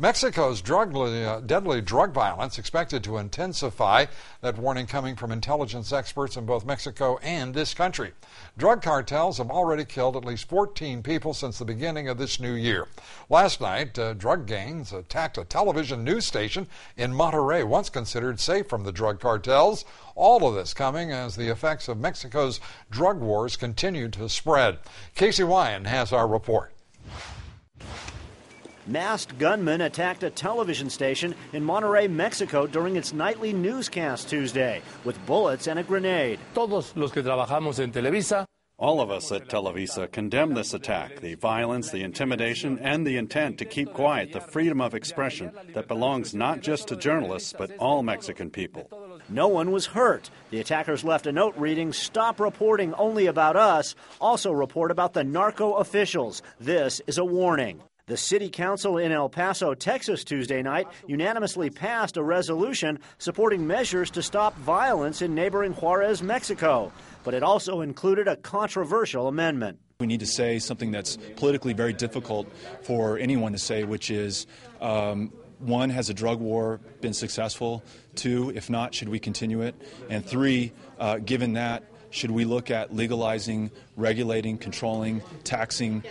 Mexico's deadly drug violence expected to intensify. That warning coming from intelligence experts in both Mexico and this country. Drug cartels have already killed at least 14 people since the beginning of this new year. Last night, drug gangs attacked a television news station in Monterrey, once considered safe from the drug cartels. All of this coming as the effects of Mexico's drug wars continue to spread. Casey Wyan has our report. Masked gunmen attacked a television station in Monterrey, Mexico during its nightly newscast Tuesday with bullets and a grenade. Todos los que trabajamos en Televisa. All of us at Televisa condemn this attack, the violence, the intimidation, and the intent to keep quiet the freedom of expression that belongs not just to journalists, but all Mexican people. No one was hurt. The attackers left a note reading, "Stop reporting only about us. Also report about the narco officials. This is a warning." The city council in El Paso, Texas, Tuesday night unanimously passed a resolution supporting measures to stop violence in neighboring Juarez, Mexico. But it also included a controversial amendment. We need to say something that's politically very difficult for anyone to say, which is, one, has a drug war been successful? Two, if not, should we continue it? And three, given that, should we look at legalizing, regulating, controlling, taxing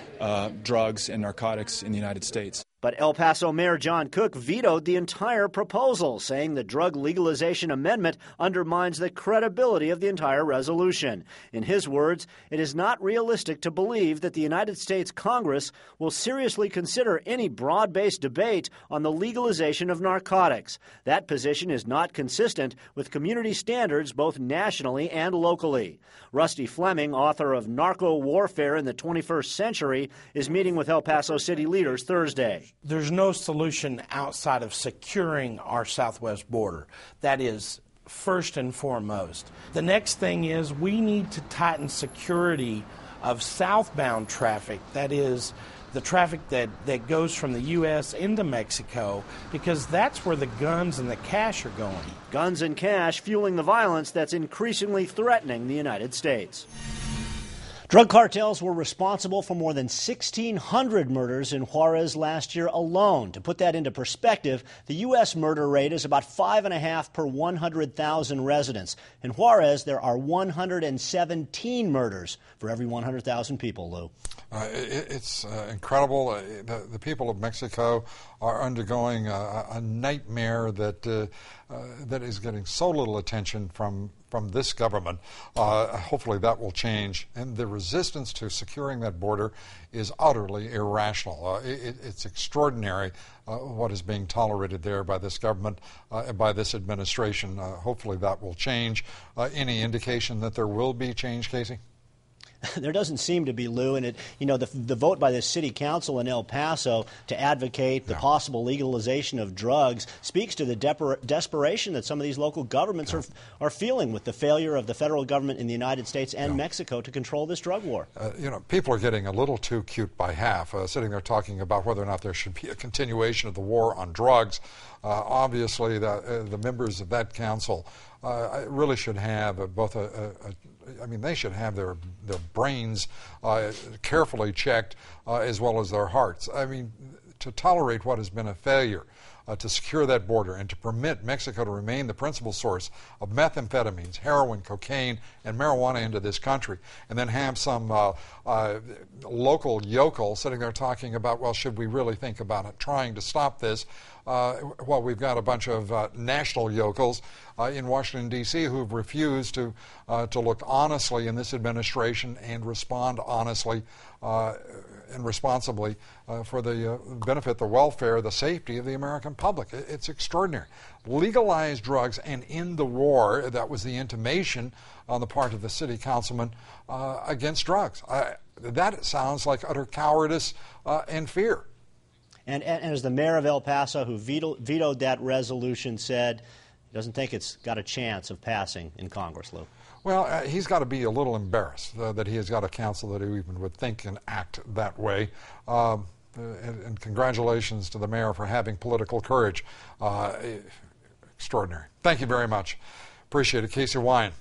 drugs and narcotics in the United States? But El Paso Mayor John Cook vetoed the entire proposal, saying the drug legalization amendment undermines the credibility of the entire resolution. In his words, it is not realistic to believe that the United States Congress will seriously consider any broad-based debate on the legalization of narcotics. That position is not consistent with community standards both nationally and locally. Rusty Fleming, author of Narco-Warfare in the 21st Century, is meeting with El Paso city leaders Thursday. There's no solution outside of securing our southwest border. That is first and foremost. The next thing is we need to tighten security of southbound traffic, that is the traffic that goes from the U.S. into Mexico, because that's where the guns and the cash are going. Guns and cash fueling the violence that's increasingly threatening the United States. Drug cartels were responsible for more than 1,600 murders in Juarez last year alone. To put that into perspective, the U.S. murder rate is about 5.5 per 100,000 residents. In Juarez, there are 117 murders for every 100,000 people, Lou. It's incredible. The people of Mexico are undergoing a nightmare that is getting so little attention from this government. Hopefully that will change. And the resistance to securing that border is utterly irrational. It's extraordinary what is being tolerated there by this government, by this administration. Hopefully that will change. Any indication that there will be change, Casey? There doesn't seem to be, Lou, and the vote by the city council in El Paso to advocate the possible legalization of drugs speaks to the desperation that some of these local governments are feeling with the failure of the federal government in the United States and Mexico to control this drug war. People are getting a little too cute by half, sitting there talking about whether or not there should be a continuation of the war on drugs. Obviously, the members of that council really should have they should have their brains carefully checked as well as their hearts. To tolerate what has been a failure to secure that border and to permit Mexico to remain the principal source of methamphetamines, heroin, cocaine, and marijuana into this country, and then have some local yokel sitting there talking about, well, should we really think about it, trying to stop this? Well, we've got a bunch of national yokels in Washington, D.C. who've refused to look honestly in this administration and respond honestly and responsibly for the benefit, the welfare, the safety of the American public. It's extraordinary. Legalize drugs and end the war. That was the intimation on the part of the city councilman against drugs. That sounds like utter cowardice and fear. And as the mayor of El Paso, who vetoed that resolution, said he doesn't think it's got a chance of passing in Congress, Lou. Well, he's got to be a little embarrassed that he has got a council that he even would think and act that way. And congratulations to the mayor for having political courage. Extraordinary. Thank you very much. Appreciate it. Casey Wyan.